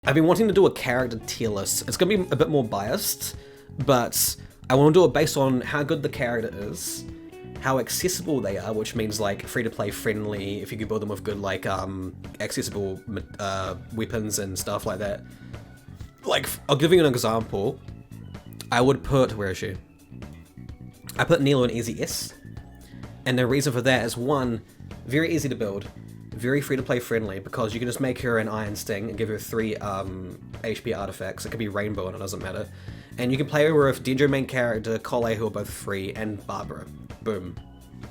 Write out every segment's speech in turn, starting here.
I've been wanting to do a character tier list. It's gonna be a bit more biased, but I want to do it based on how good the character is, how accessible they are, which means like free-to-play friendly, if you can build them with good like accessible weapons and stuff like that. Like, I'll give you an example. I would put, where is she? I put Nilo in Easy S, and the reason for that is one, very easy to build, very free-to-play friendly, because you can just make her an Iron Sting and give her 3 HP artifacts. It could be Rainbow and it doesn't matter. And you can play her with Dendro main character, Collei, who are both free, and Barbara. Boom.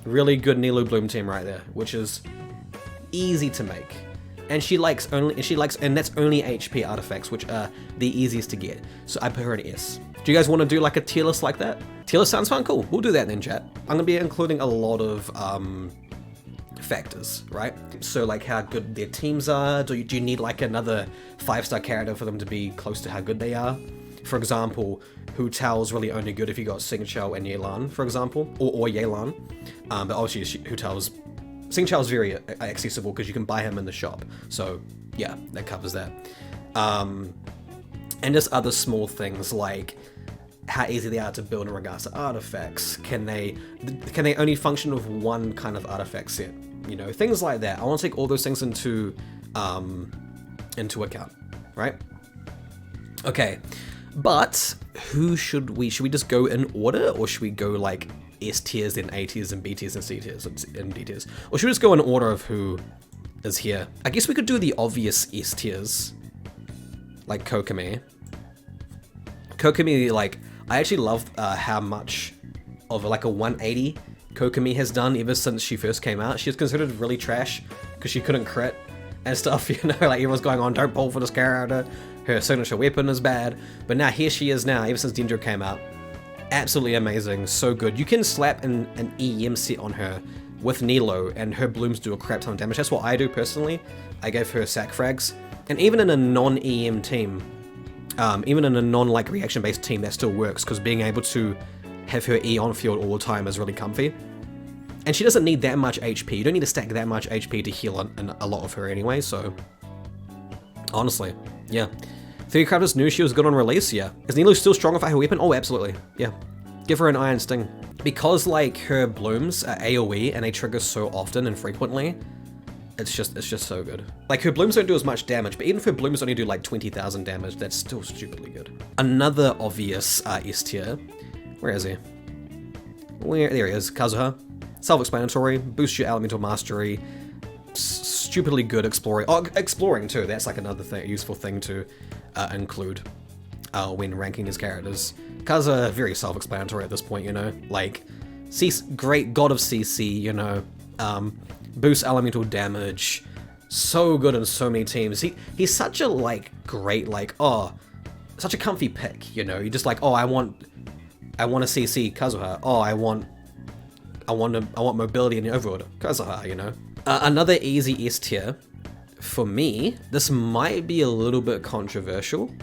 Really good Nilo Bloom team right there, which is easy to make. And and that's only HP artifacts, which are the easiest to get. So I put her in S. Do you guys want to do like a tier list like that? Tier list sounds fun, cool. We'll do that then, chat. I'm gonna be including a lot of factors, right? So like how good their teams are. Do you need like another 5-star character for them to be close to how good they are? For example, Hu Tao's really only good if you got Xingqiu and Yelan, for example, or Yelan. But obviously Hu Tao's, Xingqiu's very accessible because you can buy him in the shop. So yeah, that covers that. And just other small things like how easy they are to build in regards to artifacts. Can they only function with one kind of artifact set? You know, things like that. I want to take all those things into account, right? Okay, but should we just go in order, or should we go like S tiers, then A tiers, and B tiers, and C tiers, and D tiers? Or should we just go in order of who is here? I guess we could do the obvious S tiers, like Kokomi. Kokomi, like, I actually love how much of like a 180 Kokomi has done ever since she first came out. She was considered really trash because she couldn't crit and stuff, you know, like everyone's going on, don't pull for this character, her signature weapon is bad, but now here she is now, ever since Dendro came out. Absolutely amazing, so good. You can slap an EM set on her with Nilo and her blooms do a crap ton of damage. That's what I do personally. I gave her sack frags, and even in a non-EM team, even in a non-like reaction-based team, that still works, because being able to have her E on field all the time is really comfy. And she doesn't need that much HP. You don't need to stack that much HP to heal a lot of her anyway, so honestly, yeah. Theory Crafters knew she was good on release, yeah. Is Nilo still strong with her weapon? Oh, absolutely, yeah. Give her an Iron Sting. Because like her blooms are AoE and they trigger so often and frequently, it's just so good. Like her blooms don't do as much damage, but even if her blooms only do like 20,000 damage, that's still stupidly good. Another obvious S tier. Where is he? There he is, Kazuha. Self-explanatory, boosts your elemental mastery, stupidly good exploring. Oh, exploring too, that's like another thing, useful thing to include when ranking his characters. Kazuha, very self-explanatory at this point, you know, like, great god of CC, you know, boosts elemental damage, so good in so many teams. He's such a, like, great, like, such a comfy pick, you know, you're just like, oh, I want to CC Kazuha, oh, I want mobility in the overworld, Kazuha, you know. Another easy S tier, for me, this might be a little bit controversial.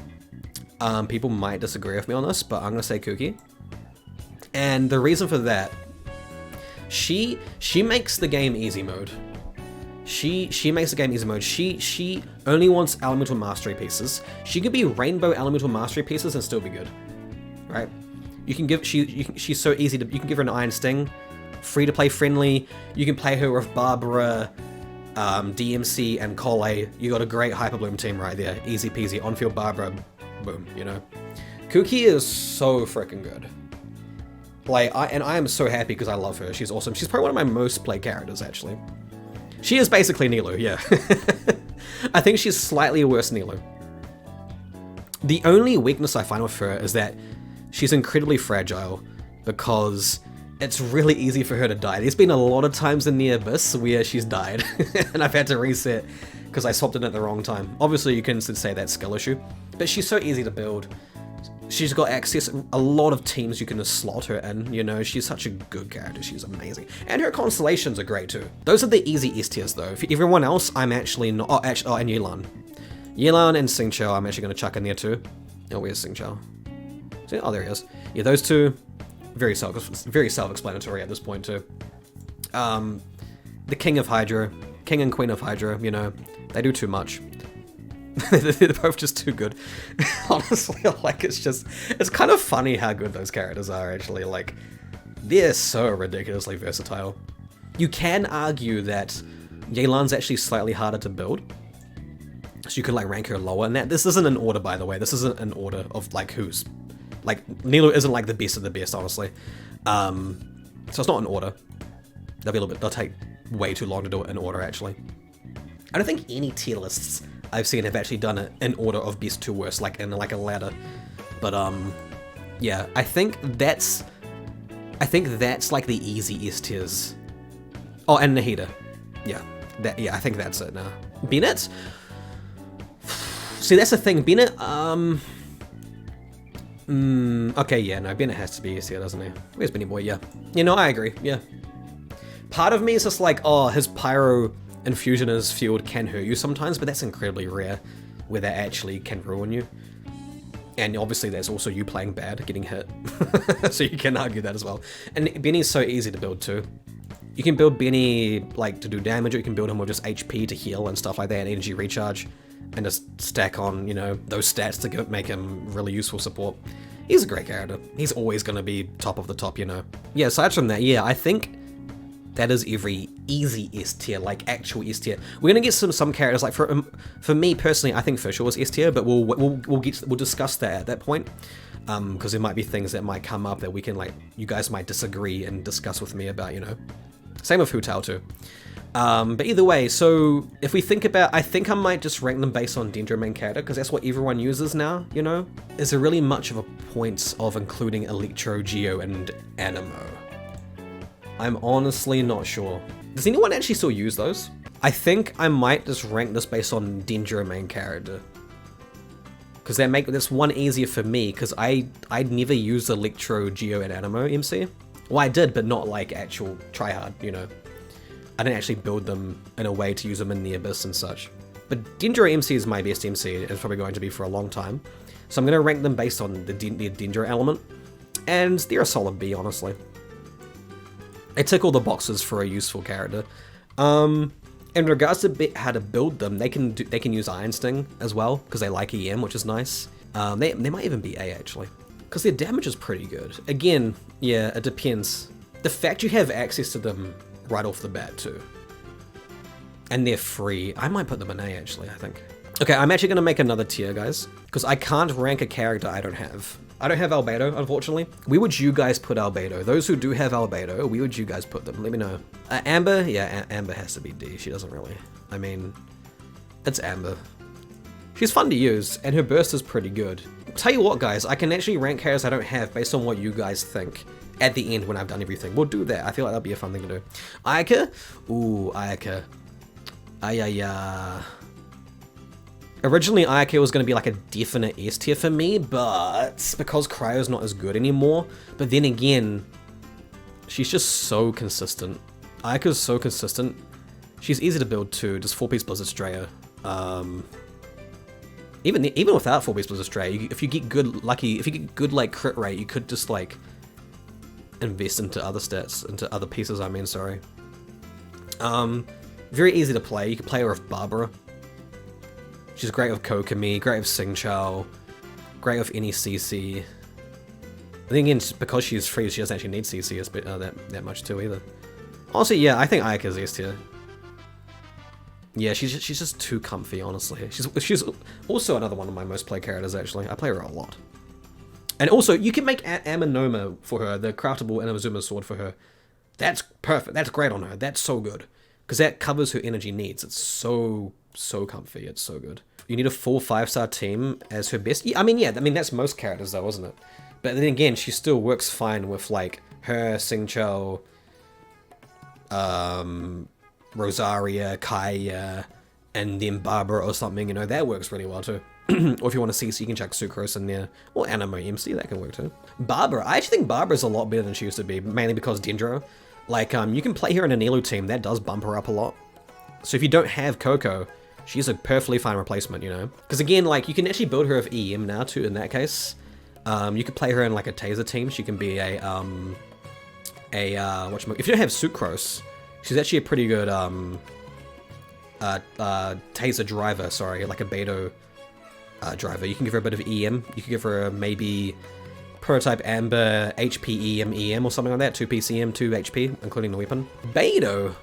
People might disagree with me on this, but I'm gonna say Kuki. And the reason for that, she makes the game easy mode. She makes the game easy mode. She only wants elemental mastery pieces. She could be rainbow elemental mastery pieces and still be good, right? You can give she's so easy to. You can give her an Iron Sting, free to play friendly. You can play her with Barbara, DMC, and Collei. You got a great Hyper Bloom team right there. Easy peasy. On field Barbara, boom. You know, Kuki is so freaking good. Like I am so happy because I love her. She's awesome. She's probably one of my most played characters actually. She is basically Nilo, yeah. I think she's slightly worse than Nilo. The only weakness I find with her is that she's incredibly fragile because it's really easy for her to die. There's been a lot of times in the Abyss where she's died and I've had to reset because I swapped in at the wrong time. Obviously you can say that's skill issue, but she's so easy to build. She's got access, a lot of teams you can just slot her in, you know, she's such a good character, she's amazing. And her constellations are great too. Those are the easy S tiers though. For everyone else, I'm actually not, and Yelan. Yelan and Xingqiu I'm actually going to chuck in there too. Oh, where's Xingqiu? Oh, there he is. Yeah, those two, very self-explanatory at this point too. The King of Hydra, King and Queen of Hydra, you know, they do too much. They're both just too good. Honestly, like, it's kind of funny how good those characters are, actually. Like, they're so ridiculously versatile. You can argue that Yelan's actually slightly harder to build. So you could, like, rank her lower. And that, this isn't an order, by the way. This isn't an order of, like, who's... Like, Nilo isn't, like, the best of the best, honestly. So it's not an order. They'll take way too long to do it in order, actually. I don't think any tier lists I've seen have actually done it in order of best to worst, like in like a ladder. But yeah, I think that's like the easy S tiers. Oh, and Nahida. Yeah, I think that's it now. Bennett? See, that's the thing. Bennett, okay, yeah, no, Bennett has to be S tier, doesn't he? Where's Benny Boy? Yeah. You know, I agree, yeah. Part of me is just like, oh, his Pyro Infusioner's field can hurt you sometimes, but that's incredibly rare, where that actually can ruin you. And obviously that's also you playing bad, getting hit. So you can argue that as well. And Benny's so easy to build too. You can build Benny like to do damage, or you can build him with just HP to heal and stuff like that, and energy recharge, and just stack on, you know, those stats to make him really useful support. He's a great character. He's always going to be top of the top, you know. Yeah, aside from that, yeah, I think that is every easy S tier, like actual S tier. We're gonna get some characters, like for me personally, I think Fischl was S tier, but we'll discuss that at that point, because there might be things that might come up that we can, like, you guys might disagree and discuss with me about, you know. Same with Hu Tao too. But either way, so if we think about, I think I might just rank them based on Dendro main character, because that's what everyone uses now, you know. Is there really much of a point of including Electro, Geo, and Animo? I'm honestly not sure. Does anyone actually still use those? I think I might just rank this based on Dendro main character. Because that make this one easier for me, because I'd never used Electro, Geo, and Animo MC. Well, I did, but not like actual tryhard, you know. I didn't actually build them in a way to use them in the Abyss and such. But Dendro MC is my best MC, it's probably going to be for a long time. So I'm going to rank them based on the Dendro element. And they're a solid B, honestly. They tick all the boxes for a useful character. In regards to how to build them, they can use Iron Sting as well, because they like EM, which is nice. They might even be A, actually, because their damage is pretty good. Again, yeah, it depends. The fact you have access to them right off the bat too, and they're free, I might put them in A, actually, I think. Okay, I'm actually gonna make another tier, guys, because I can't rank a character I don't have. I don't have Albedo, unfortunately. Where would you guys put Albedo? Those who do have Albedo, where would you guys put them? Let me know. Amber? Yeah, Amber has to be D. She doesn't really... I mean, it's Amber. She's fun to use, and her burst is pretty good. Tell you what, guys, I can actually rank characters I don't have based on what you guys think at the end when I've done everything. We'll do that. I feel like that'd be a fun thing to do. Ayaka? Ooh, Ayaka. Ayaya. Originally, Ayaka was going to be like a definite S tier for me, but because Cryo's not as good anymore, but then again, she's just so consistent. Ayaka's so consistent. She's easy to build too, just 4-piece Blizzard Strayer. Even without 4-piece Blizzard Strayer, if you get good, if you get good like crit rate, you could just like invest into other stats, into other pieces, I mean, sorry. Very easy to play. You can play her with Barbara. She's great with Kokomi, great with Xingqiao, great with any CC. I think again, because she's free, she doesn't actually need CC that much too either. Honestly, yeah, I think Ayaka's S tier. Yeah, she's just too comfy, honestly. She's also another one of my most played characters, actually. I play her a lot. And also, you can make Amanoma for her, the craftable Inazuma sword for her. That's perfect. That's great on her. That's so good. Because that covers her energy needs. It's so comfy. It's so good. You need a full 5-star team as her best. Yeah, I mean, that's most characters though, isn't it? But then again, she still works fine with like her, Xingqiao, Rosaria, Kaya, and then Barbara or something, you know, that works really well too. Or if you want to see, you can chuck Sucrose in there. Or Animo MC, that can work too. Barbara, I actually think Barbara's a lot better than she used to be, mainly because Dendro. Like, you can play her in a Nilo team, that does bump her up a lot. So if you don't have Coco, she's a perfectly fine replacement, you know? Because again, like, you can actually build her with EM now too, in that case. You could play her in like a Taser team, she can be if you don't have Sucrose, she's actually a pretty good Taser driver, sorry, like a Beto driver. You can give her a bit of EM. You can give her a maybe prototype Amber, HP EM or something like that. 2 piece EM, 2 HP, including the weapon. Beidou.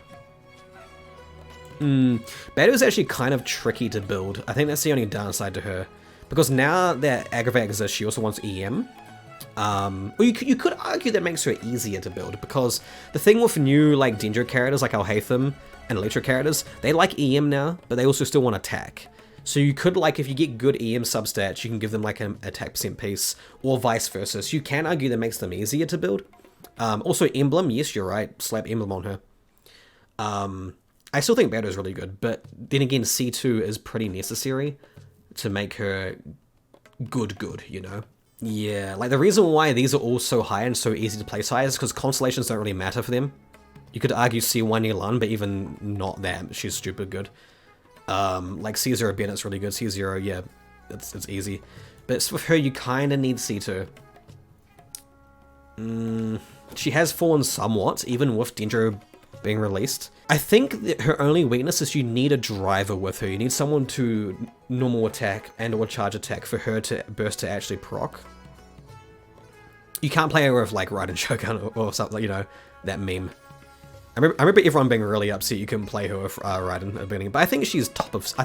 Beidou is actually kind of tricky to build. I think that's the only downside to her. Because now that Aggravate exists, she also wants EM. Well, you could argue that makes her easier to build, because the thing with new like Dendro characters like Alhaitham and Electro characters, they like EM now, but they also still want attack. So you could, like, if you get good EM substats, you can give them like an attack percent piece, or vice versa. So you can argue that makes them easier to build. Also Emblem, yes, you're right, slap Emblem on her. I still think Beidou is really good, but then again, C2 is pretty necessary to make her good, you know? Yeah, like the reason why these are all so high and so easy to place high is because constellations don't really matter for them. You could argue C1 Elan, but even not that, she's stupid good. Like C0 Bennett's really good, C0, yeah, it's easy. But with her, you kind of need C2. She has fallen somewhat, even with Dendro being released. I think that her only weakness is you need a driver with her. You need someone to normal attack and or charge attack for her to burst to actually proc. You can't play her with like Raiden Shogun or something, you know, that meme. I remember everyone being really upset you couldn't play her with Raiden at the beginning, but I think she's top of C.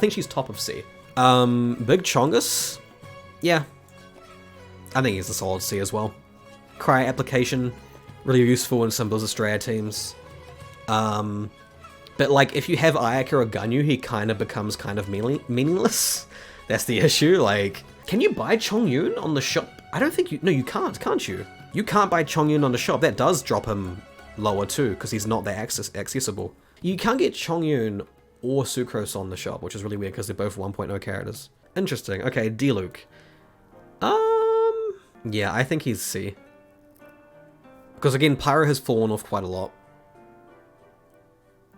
Big Chongus, yeah, I think he's a solid C as well. Cry application, really useful in some Blizzard Straya teams. But like if you have Ayaka or Ganyu, he kind of becomes kind of meaningless. That's the issue. Like, can you buy Chongyun on the shop? I don't think you. No, you can't you? You can't buy Chongyun on the shop. That does drop him lower too, because he's not that accessible. You can't get Chongyun or Sucrose on the shop, which is really weird because they're both 1.0 characters. Interesting. Okay, Diluc. Yeah, I think he's C. Because again, Pyro has fallen off quite a lot.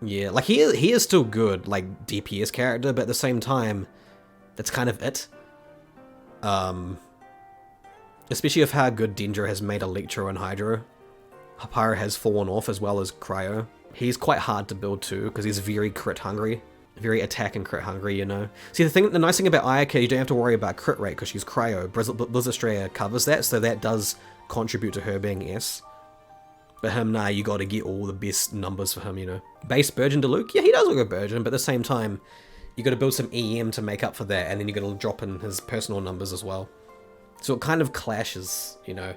Yeah, like he is still good, like DPS character, but at the same time, that's kind of it. Especially of how good Dendro has made Electro and Hydro. Pyro has fallen off as well as Cryo. He's quite hard to build too, because he's very crit hungry. Very attack and crit hungry, you know. See, the nice thing about Ayaka, you don't have to worry about crit rate because she's Cryo. Blizzard Straya covers that, so that does contribute to her being S. But him, nah, you gotta get all the best numbers for him, you know. Base Burgeon Diluc, yeah, he does look a Burgeon, but at the same time, you gotta build some EM to make up for that, and then you gotta drop in his personal numbers as well. So it kind of clashes, you know.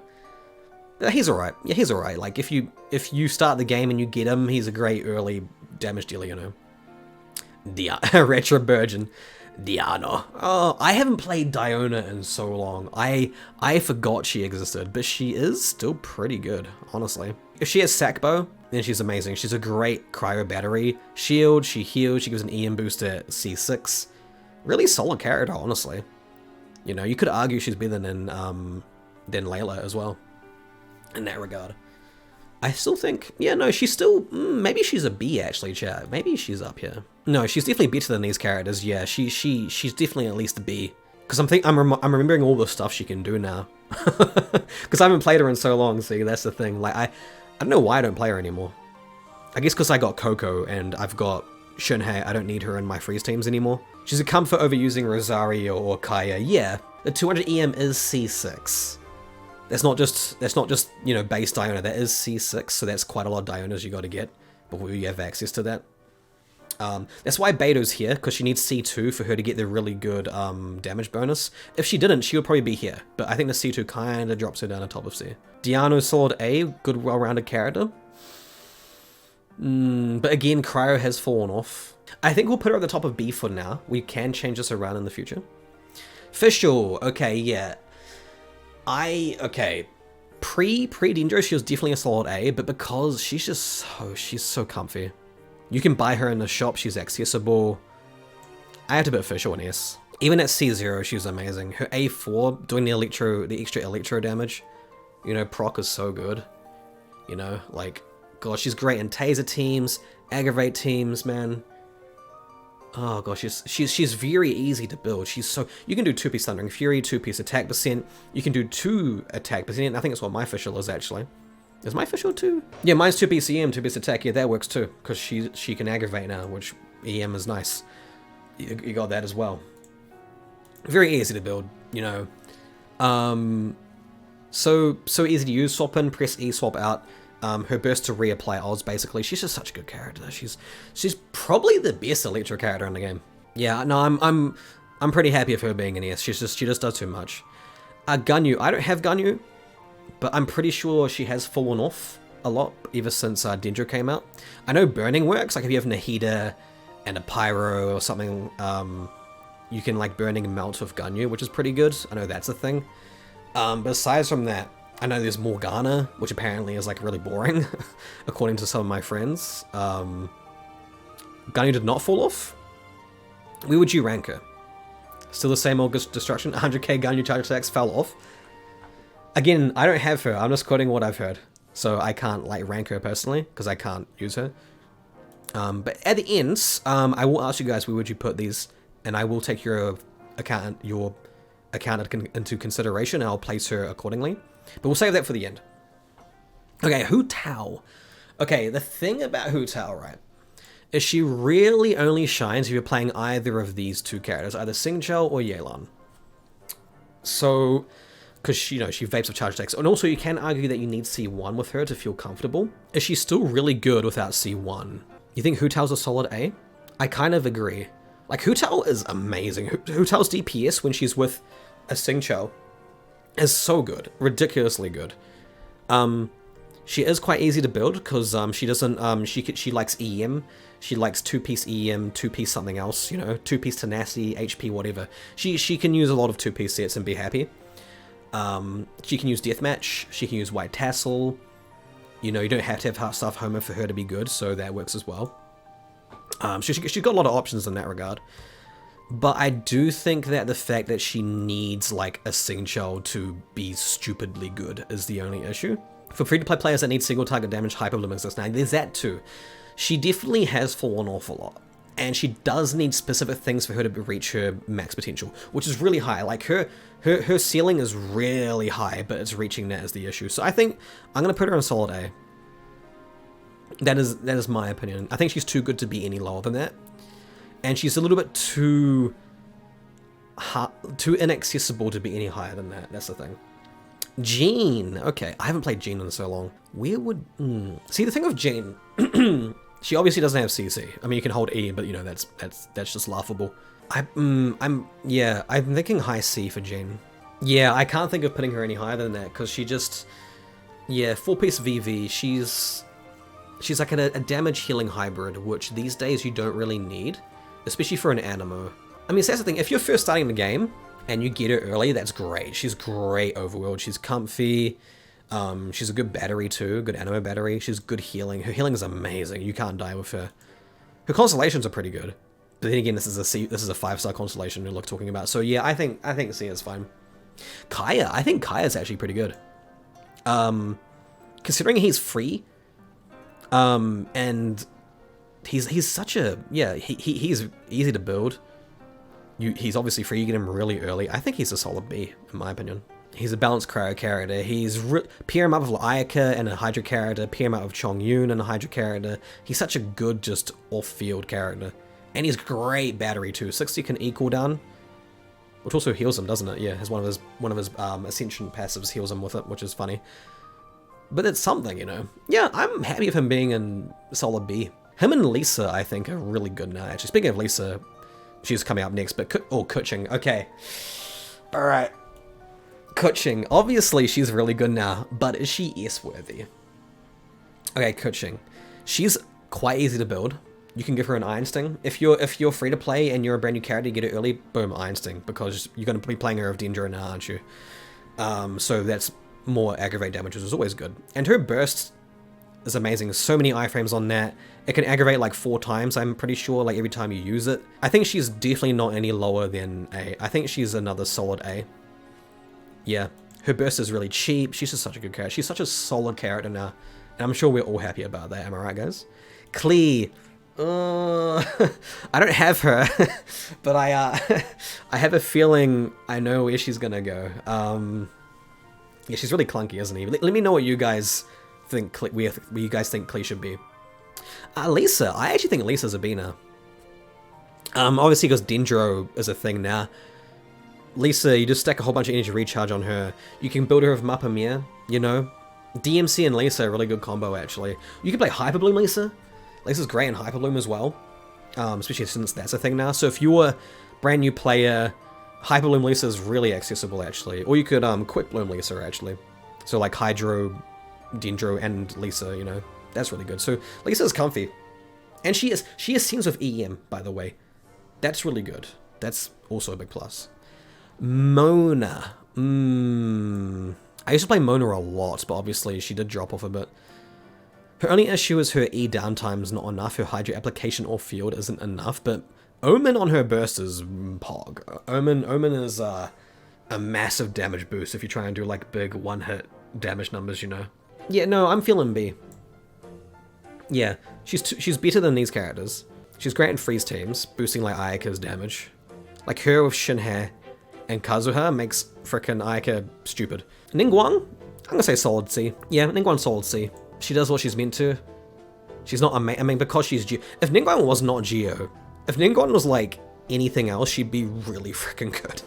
But he's alright. Yeah, he's alright. Like, if you start the game and you get him, he's a great early damage dealer, you know. Retro Burgeon. Diana. Oh, I haven't played Diona in so long. I forgot she existed, but she is still pretty good, honestly. If she has Sackbow, then she's amazing. She's a great cryo battery. Shield, she heals, she gives an EM boost at C6. Really solid character, honestly. You know, you could argue she's better than Layla as well, in that regard. I still think, yeah, no, she's still, maybe she's a B actually, chat. Maybe she's up here. No, she's definitely better than these characters. Yeah, she's definitely at least a B. Because I'm remembering all the stuff she can do now. Because I haven't played her in so long. See, that's the thing. Like I don't know why I don't play her anymore. I guess because I got Coco and I've got Shunhei. I don't need her in my freeze teams anymore. She's a comfort over using Rosario or Kaya. Yeah, the 200 EM is C6. That's not just you know, base Diona, that is C6, so that's quite a lot of Dionas you gotta get before you have access to that. That's why Beidou's here, because she needs C2 for her to get the really good damage bonus. If she didn't, she would probably be here, but I think the C2 kinda drops her down to top of C. Diano Sword A, good well-rounded character. But again, Cryo has fallen off. I think we'll put her at the top of B for now. We can change this around in the future. Fischl, okay, yeah. Pre-Dendro, she was definitely a solid A, but because she's so comfy. You can buy her in the shop, she's accessible. I have to put Fischl in S. Even at C0, she was amazing. Her A4, doing the extra electro damage, you know, proc is so good. You know, like, gosh, she's great in taser teams, aggravate teams, man. Oh gosh, she's very easy to build. She's so, you can do 2-piece Thundering Fury, 2-piece attack percent. You can do 2 attack percent. I think that's what my Fischl is actually. Is my Fischl 2? Yeah, mine's 2-piece EM, 2-piece attack. Yeah, that works too, because she can aggravate now, which EM is nice. You got that as well. Very easy to build, you know. So easy to use. Swap in, press E, swap out. Her burst to reapply odds, basically. She's just such a good character. She's probably the best Electro character in the game. Yeah, no, I'm pretty happy with her being an S. She just does too much. Ganyu, I don't have Ganyu, but I'm pretty sure she has fallen off a lot ever since Dendro came out. I know burning works, like if you have Nahida and a Pyro or something, you can like burning melt with Ganyu, which is pretty good. I know that's a thing. But aside from that, I know there's Morgana, which apparently is like really boring, according to some of my friends. Ganyu did not fall off. Where would you rank her? Still the same old destruction? 100k Ganyu charge attacks fell off. Again, I don't have her. I'm just quoting what I've heard. So I can't like rank her personally, because I can't use her. But at the end, I will ask you guys where would you put these, and I will take your account into consideration, and I'll place her accordingly. But we'll save that for the end. Okay, Hu Tao. Okay, the thing about Hu Tao, right, is she really only shines if you're playing either of these two characters, either Xingqiu or Yelan. So, because you know she vapes with charge attacks, and also you can argue that you need C1 with her to feel comfortable. Is she still really good without C1? You think Hu Tao's a solid A? I kind of agree. Like Hu Tao is amazing. Hu Tao's DPS when she's with a Xingqiu is so good, ridiculously good. She is quite easy to build because she doesn't she likes EM. She likes 2-piece EM, 2-piece something else, you know, 2-piece tenacity, HP, whatever. She can use a lot of 2-piece sets and be happy. She can use Deathmatch, she can use White Tassel. You know, you don't have to have Staff Homer for her to be good, so that works as well. She's got a lot of options in that regard. But I do think that the fact that she needs like a Xingqiu to be stupidly good is the only issue. For free-to-play players that need single target damage, hyperlimits, now there's that too. She definitely has fallen off a lot. And she does need specific things for her to reach her max potential, which is really high. Like her ceiling is really high, but it's reaching that is the issue. So I think I'm gonna put her in solid A. That is my opinion. I think she's too good to be any lower than that. And she's a little bit too inaccessible to be any higher than that. That's the thing. Jean. Okay, I haven't played Jean in so long. Where would... See, the thing with Jean... she obviously doesn't have CC. I mean, you can hold E, but, you know, that's just laughable. I'm thinking high C for Jean. Yeah, I can't think of putting her any higher than that, because she just... Yeah, 4-piece VV, she's like a damage healing hybrid, which these days you don't really need, especially for an Animo. I mean, so that's the thing, if you're first starting the game, and you get her early, that's great. She's great overworld, she's comfy, she's a good battery too, good Animo battery, she's good healing. Her healing is amazing, you can't die with her. Her constellations are pretty good. But then again, this is a 5-star constellation we're talking about, so yeah, I think C is fine. Kaya, I think Kaya's actually pretty good. Considering he's free, and he's such a, yeah, he's easy to build. He's obviously free, you get him really early. I think he's a solid B, in my opinion. He's a balanced cryo character. He's pair him up with Ayaka and a Hydra character, pair him up with Chongyun and a Hydra character. He's such a good, just off-field character. And he's great battery too. 60 can equal down, which also heals him, doesn't it? Yeah, has one of his Ascension passives heals him with it, which is funny. But it's something, you know. Yeah, I'm happy with him being in solid B. Him and Lisa, I think, are really good now. Actually, speaking of Lisa, she's coming up next, but Kuching. Okay. Alright. Kuching. Obviously, she's really good now, but is she S-worthy? Okay, Kuching. She's quite easy to build. You can give her an Iron Sting. If you're free to play and you're a brand new character, you get it early, boom, Iron Sting, because you're going to be playing her with Dendro now, aren't you? So that's more aggravate damage, which is always good. And her burst is amazing. There's so many iframes on that. It can aggravate like 4 times, I'm pretty sure, like every time you use it. I think she's definitely not any lower than A. I think she's another solid A. Yeah, her burst is really cheap. She's just such a good character. She's such a solid character now. And I'm sure we're all happy about that, am I right, guys? Klee. I don't have her, but I have a feeling I know where she's gonna go. Yeah, she's really clunky, isn't he? Let me know what you guys think. Where you guys think Klee should be. Lisa, I actually think Lisa's a B now. Obviously because Dendro is a thing now. Lisa, you just stack a whole bunch of energy recharge on her. You can build her with Mappa Mia, you know? DMC and Lisa are a really good combo, actually. You can play Hyper Bloom Lisa. Lisa's great in Hyper Bloom as well. Especially since that's a thing now. So if you're a brand new player, Hyper Bloom Lisa is really accessible, actually. Or you could Quick Bloom Lisa, actually. So like Hydro, Dendro, and Lisa, you know. That's really good. So Lisa's comfy. And she has scenes with EM, by the way. That's really good. That's also a big plus. Mona. I used to play Mona a lot, but obviously she did drop off a bit. Her only issue is her E downtime's not enough, her Hydro application or field isn't enough, but Omen on her burst is pog. Omen is a massive damage boost if you try and do like big one-hit damage numbers, you know. Yeah, no, I'm feeling B. Yeah, she's better than these characters. She's great in freeze teams, boosting like Ayaka's damage. Like her with Shinhei and Kazuha makes frickin' Ayaka stupid. Ningguang? I'm gonna say solid C. Yeah, Ningguang solid C. She does what she's meant to. She's not I mean, because she's Geo. If Ningguang was not Geo, if Ningguang was like anything else, she'd be really frickin' good.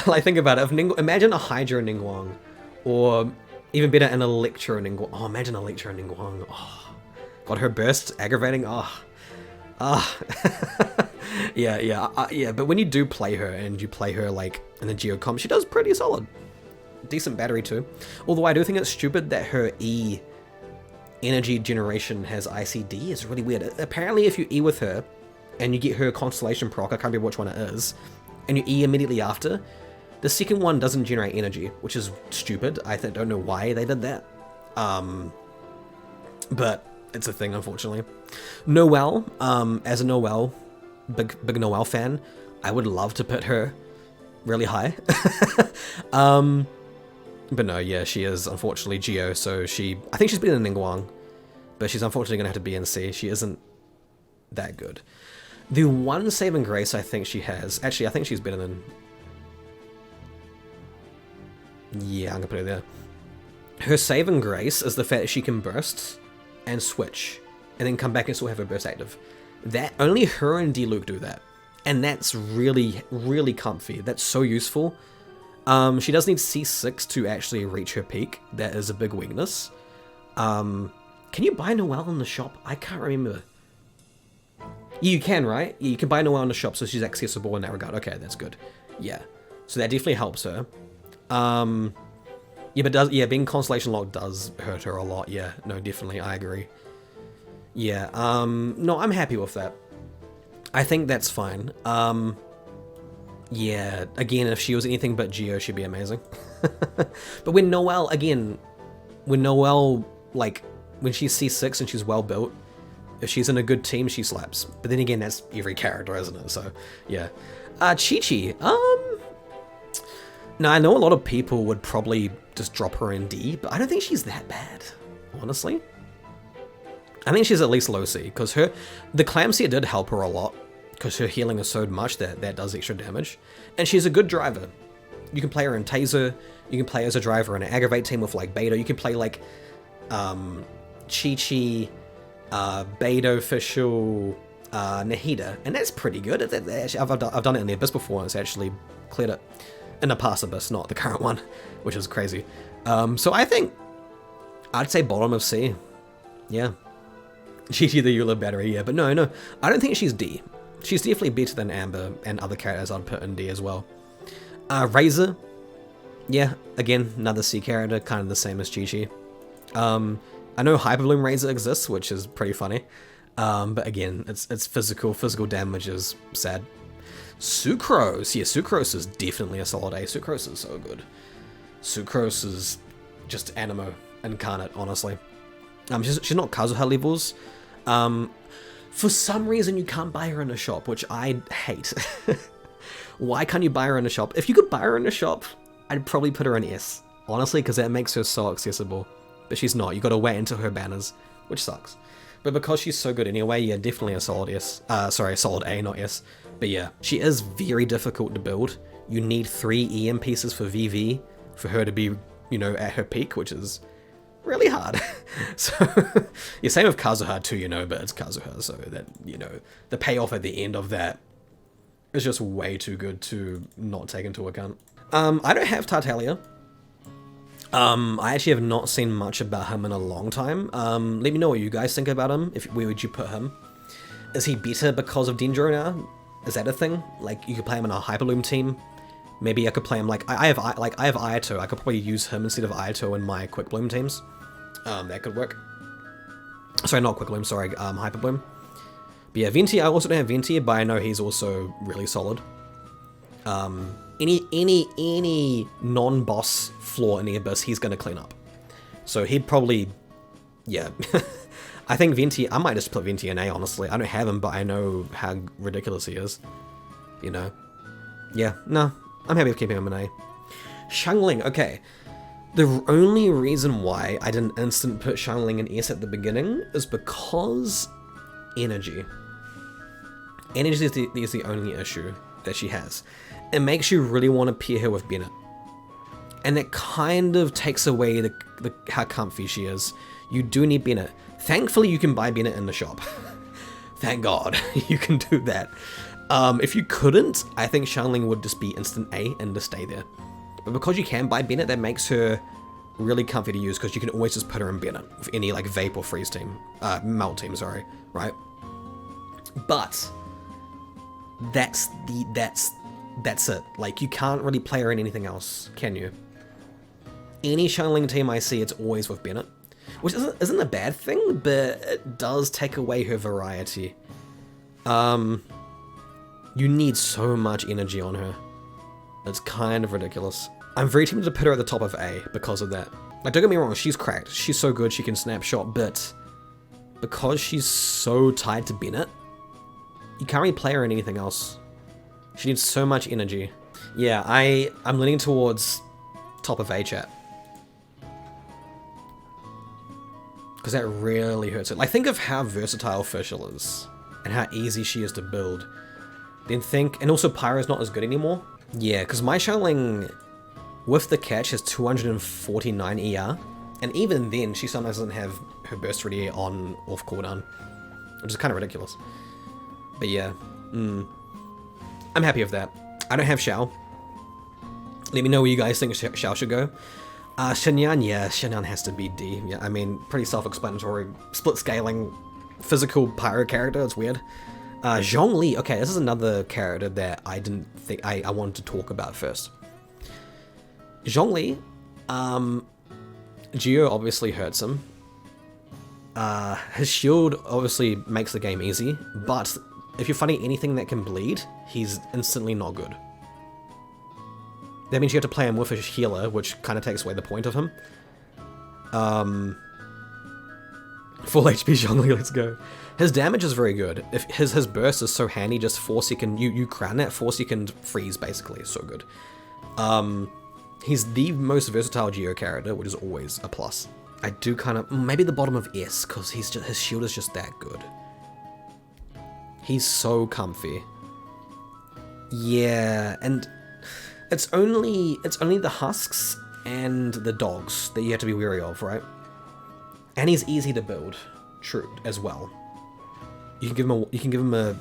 Like, think about it. Imagine a Hydro Ningguang, or even better, an Electro Ningguang. Oh, imagine Electro Ningguang. Oh, God, her burst aggravating. Yeah, but when you do play her, and you play her like in the Geo comp, she does pretty solid. Decent battery too. Although I do think it's stupid that her E energy generation has ICD. It's really weird. Apparently if you E with her, and you get her Constellation proc, I can't remember which one it is, and you E immediately after, the second one doesn't generate energy, which is stupid. I don't know why they did that. But it's a thing, unfortunately. Noelle, as a Noelle, big Noelle fan, I would love to put her really high. But no, yeah, she is unfortunately Geo, so I think she's better than Ningguang, but she's unfortunately gonna have to be in C. She isn't that good. The one saving grace I think she has, actually I think she's better than, yeah, I'm gonna put her there. Her saving grace is the fact that she can burst and switch, and then come back and still have her burst active. That only her and D-Luke do that, and that's really, really comfy. That's so useful. She does need C6 to actually reach her peak. That is a big weakness. Can you buy Noelle in the shop? I can't remember. You can, right? Yeah, you can buy Noelle in the shop, so she's accessible in that regard. Okay, that's good. Yeah, so that definitely helps her. Yeah, but being Constellation locked does hurt her a lot. Yeah, no, definitely, I agree. Yeah, no, I'm happy with that. I think that's fine. Yeah, again, if she was anything but Geo, she'd be amazing. But when Noelle, like, when she's C6 and she's well built, if she's in a good team, she slaps. But then again, that's every character, isn't it? So, yeah. Chi-Chi, now, I know a lot of people would probably just drop her in D, but I don't think she's that bad, honestly. I think she's at least low C, because the Clamcia did help her a lot, because her healing is so much that does extra damage. And she's a good driver. You can play her in Taser, you can play her as a driver in an Aggravate team with like Beto, you can play like Chi-Chi, Beto, Official, Nahida, and that's pretty good. I've done it in the Abyss before, and it's actually cleared it. In the past Abyss, not the current one, which is crazy. So I think I'd say bottom of C. Yeah. Chi-Chi the Eula battery, yeah, but no, I don't think she's D. She's definitely better than Amber and other characters I'd put in D as well. Razor, yeah, again, another C character, kind of the same as Chi-Chi. I know Hyperbloom Razor exists, which is pretty funny. But again, it's physical damage is sad. Sucrose, yeah, Sucrose is definitely a solid A. Sucrose is so good. Sucrose is just animo incarnate, honestly. She's not Kazuha levels. For some reason, you can't buy her in a shop, which I hate. Why can't you buy her in a shop? If you could buy her in a shop, I'd probably put her in S, honestly, because that makes her so accessible. But she's not. You got to wait until her banners, which sucks. But because she's so good anyway, yeah, definitely a solid S. Sorry, a solid A, not S. But yeah, she is very difficult to build. You need 3 EM pieces for VV for her to be, you know, at her peak, which is really hard. So, yeah, same with Kazuha too, you know, but it's Kazuha, so that, you know, the payoff at the end of that is just way too good to not take into account. I don't have Tartaglia. I actually have not seen much about him in a long time. Let me know what you guys think about him. Where would you put him? Is he better because of Dendro now? Is that a thing? Like, you could play him in a Hyperloom team. Maybe I could play him like I have Ayato. I could probably use him instead of Ayato in my Quick Bloom teams. That could work. Sorry, not Quick Bloom. Sorry, Hyper Bloom. But yeah, Venti. I also don't have Venti, but I know he's also really solid. Any non-boss flaw in the Abyss, he's gonna clean up. So he'd probably, yeah. I think Venti. I might just put Venti in A. Honestly, I don't have him, but I know how ridiculous he is. You know. Yeah. No. I'm happy with keeping him in A. Xiangling, okay. The only reason why I didn't instant put Xiangling in S at the beginning is because energy. Energy is the only issue that she has. It makes you really want to pair her with Bennett. And that kind of takes away how comfy she is. You do need Bennett. Thankfully, you can buy Bennett in the shop. Thank God you can do that. If you couldn't, I think Xiangling would just be instant A and just stay there. But because you can buy Bennett, that makes her really comfy to use because you can always just put her in Bennett with any like Vape or Freeze team, Melt team, sorry, right? But that's it. Like, you can't really play her in anything else, can you? Any Xiangling team I see, it's always with Bennett, which isn't a bad thing, but it does take away her variety. You need so much energy on her. It's kind of ridiculous. I'm very tempted to put her at the top of A because of that. Like, don't get me wrong, she's cracked. She's so good, she can snapshot, but because she's so tied to Bennett, you can't really play her in anything else. She needs so much energy. Yeah, I'm leaning towards top of A, chat. Because that really hurts it. Like, think of how versatile Fischl is and how easy she is to build. Then think, and also Pyro's not as good anymore. Yeah, because my Xiangling with the catch has 249 ER, and even then she sometimes doesn't have her burst ready on off cooldown, which is kind of ridiculous. But yeah, I'm happy with that. I don't have Xiao. Let me know where you guys think Xiao should go. Shenyan, yeah, Shenyan has to be D. Yeah, I mean, pretty self-explanatory. Split scaling, physical pyro character, it's weird. Zhongli, okay, this is another character that I didn't think I wanted to talk about first. Zhongli, Geo obviously hurts him. His shield obviously makes the game easy, but if you're fighting anything that can bleed, he's instantly not good. That means you have to play him with a healer, which kind of takes away the point of him. Full HP Zhongli, let's go. His damage is very good. If his burst is so handy, just 4 second, you crown that 4 second freeze basically, it's so good. He's the most versatile Geo character, which is always a plus. I do kind of, maybe the bottom of S, because his shield is just that good. He's so comfy. Yeah, and it's only the husks and the dogs that you have to be wary of, right? And he's easy to build, true, as well. You can give him a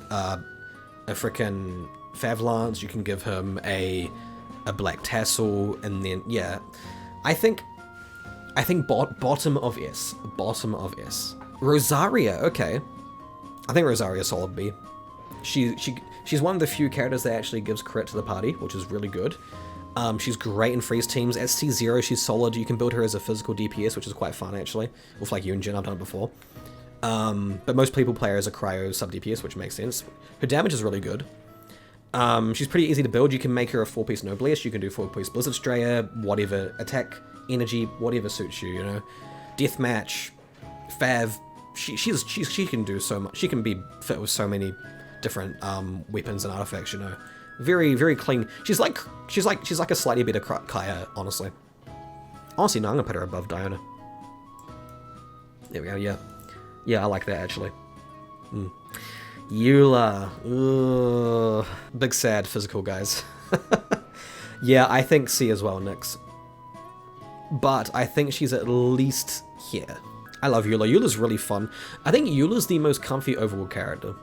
frickin' Fav Lance, you can give him a Black Tassel, and then yeah, I think bottom of S. Rosaria, okay. I think Rosaria's solid B. She's one of the few characters that actually gives crit to the party, which is really good. She's great in freeze teams. At C0, she's solid. You can build her as a physical DPS, which is quite fun actually. With like Yunjin, I've done it before. But most people play her as a cryo sub DPS, which makes sense. Her damage is really good. She's pretty easy to build. You can make her a 4-piece Noblesse, you can do 4-piece Blizzard Strayer, whatever, attack, energy, whatever suits you, you know. Deathmatch, Fav, she can do so much. She can be fit with so many different weapons and artifacts, you know. Very, very clean. She's like a slightly better Kaya, honestly. Honestly, no, I'm gonna put her above Diona. There we go, yeah. Yeah, I like that actually. Eula. Ugh. Big sad physical, guys. Yeah, I think C as well, Nyx. But I think she's at least here. I love Eula. Eula's really fun. I think Eula's the most comfy overall character.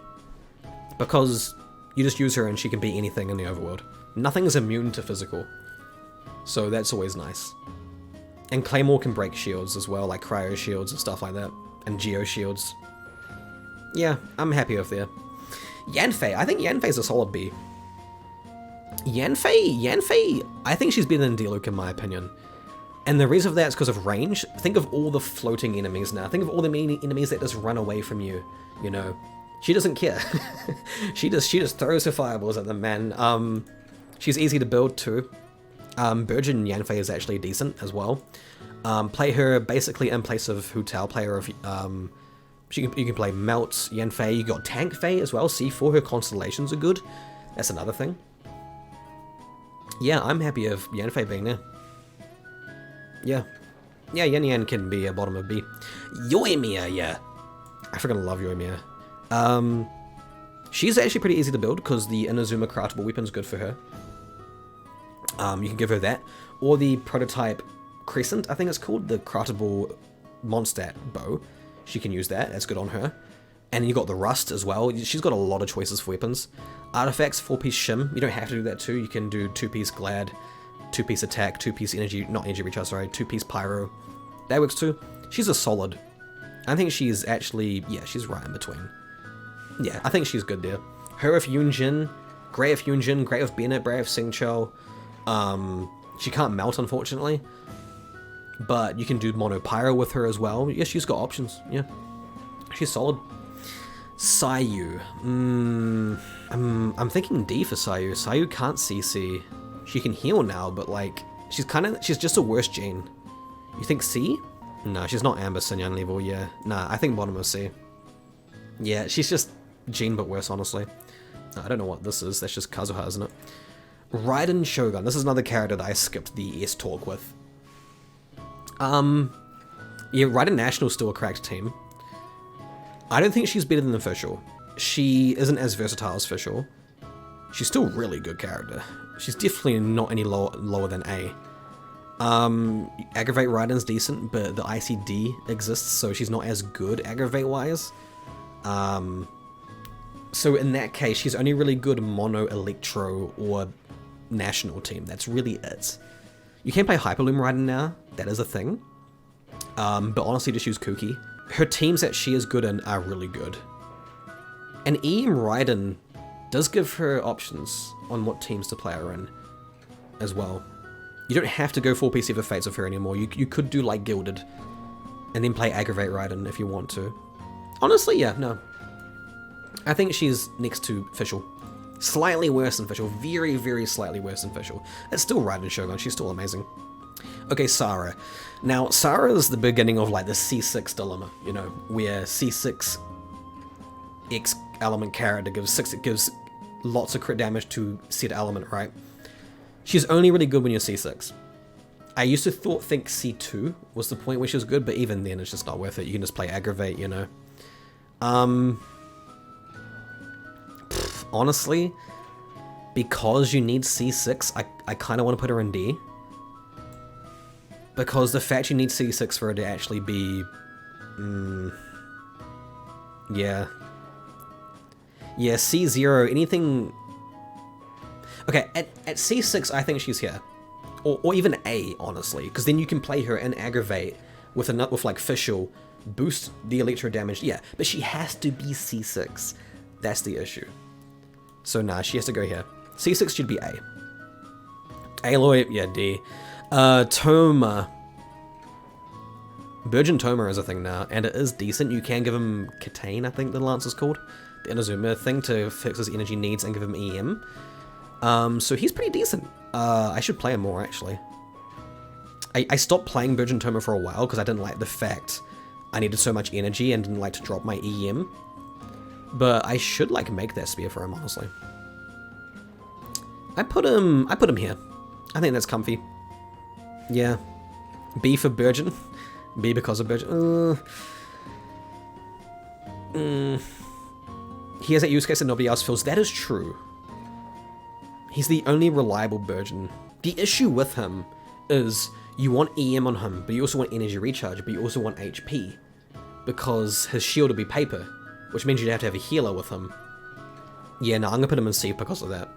Because You just use her and she can beat anything in the overworld. Nothing is immune to physical. So that's always nice. And Claymore can break shields as well, like cryo shields and stuff like that. And geo shields. Yeah, I'm happy with there. Yanfei, I think Yanfei's a solid B. Yanfei, I think she's better than Diluc in my opinion. And the reason for that is because of range. Think of all the floating enemies now. Think of all the enemies that just run away from you, you know. She doesn't care. she just throws her fireballs at them, man. She's easy to build too. Burgeon Yanfei is actually decent as well. Play her basically in place of Hu Tao. Play her of you can play Melt Yanfei. You got Tank Fei as well. C4, her constellations are good. That's another thing. Yeah, I'm happy of Yanfei being there. Yeah. Yeah, Yan can be a bottom of B. Yoimiya, yeah. I freaking love Yoimiya. She's actually pretty easy to build because the Inazuma craftable weapon's good for her. You can give her that. Or the prototype Crescent, I think it's called. The craftable Mondstadt bow. She can use that. That's good on her. And you got the Rust as well. She's got a lot of choices for weapons. Artifacts, 4-piece Shim. You don't have to do that too. You can do 2-piece Glad, 2-piece Attack, 2-piece Energy, not Energy Recharge, sorry, 2-piece Pyro. That works too. She's a solid. I think she's actually, yeah, she's right in between. Yeah, I think she's good there. Her with Yunjin, great with Yunjin, great with Bennett, great with Xingqiu. She can't melt, unfortunately. But you can do Mono Pyro with her as well. Yeah, she's got options. Yeah. She's solid. Sayu. I'm thinking D for Sayu. Sayu can't CC. She can heal now, but like, she's just a worse Jane. You think C? No, she's not Amber Sinyan level, yeah. Nah, I think bottom of C. Yeah, she's just Jane but worse, honestly. I don't know what this is. That's just Kazuha, isn't it? Raiden Shogun. This is another character that I skipped the S talk with. Yeah, Raiden National's still a cracked team. I don't think she's better than Official. She isn't as versatile as Official. She's still a really good character. She's definitely not any lower than A. Aggravate Raiden's decent, but the ICD exists, so she's not as good aggravate-wise. So in that case, she's only really good Mono, Electro, or National team. That's really it. You can play Hyperloom Raiden now. That is a thing. But honestly, just use Kuki. Her teams that she is good in are really good. And EM Raiden does give her options on what teams to play her in as well. You don't have to go 4-piece Ever Fates with her anymore. You could do like Gilded and then play Aggravate Raiden if you want to. Honestly, yeah, no. I think she's next to Fischl. Slightly worse than Fischl. Very, very slightly worse than Fischl. It's still Raiden Shogun. She's still amazing. Okay, Sarah. Now, Sarah is the beginning of like the C6 dilemma, you know, where C6 X element character gives lots of crit damage to said element, right? She's only really good when you're C6. I used to think C2 was the point where she was good, but even then it's just not worth it. You can just play Aggravate, you know. Honestly, because you need C6, I kind of want to put her in D. Because the fact you need C6 for her to actually be... yeah. Yeah, C0, anything... Okay, at C6, I think she's here. Or even A, honestly. Because then you can play her and Aggravate with like Fischl, boost the electro damage. Yeah, but she has to be C6. That's the issue. So nah, she has to go here. C6 should be A. Aloy, yeah, D. Toma. Burgeon Toma is a thing now, and it is decent. You can give him Katane, I think the lance is called. The Inazuma thing to fix his energy needs and give him EM. So he's pretty decent. I should play him more, actually. I stopped playing Burgeon Toma for a while because I didn't like the fact I needed so much energy and didn't like to drop my EM. But I should like make that spear for him, honestly. I put him here. I think that's comfy. Yeah. B for Burgeon. B because of Burgeon. He has that use case that nobody else feels. That is true. He's the only reliable Burgeon. The issue with him is you want EM on him, but you also want energy recharge, but you also want HP. Because his shield will be paper, which means you'd have to have a healer with him. Yeah, no, I'm gonna put him in C because of that.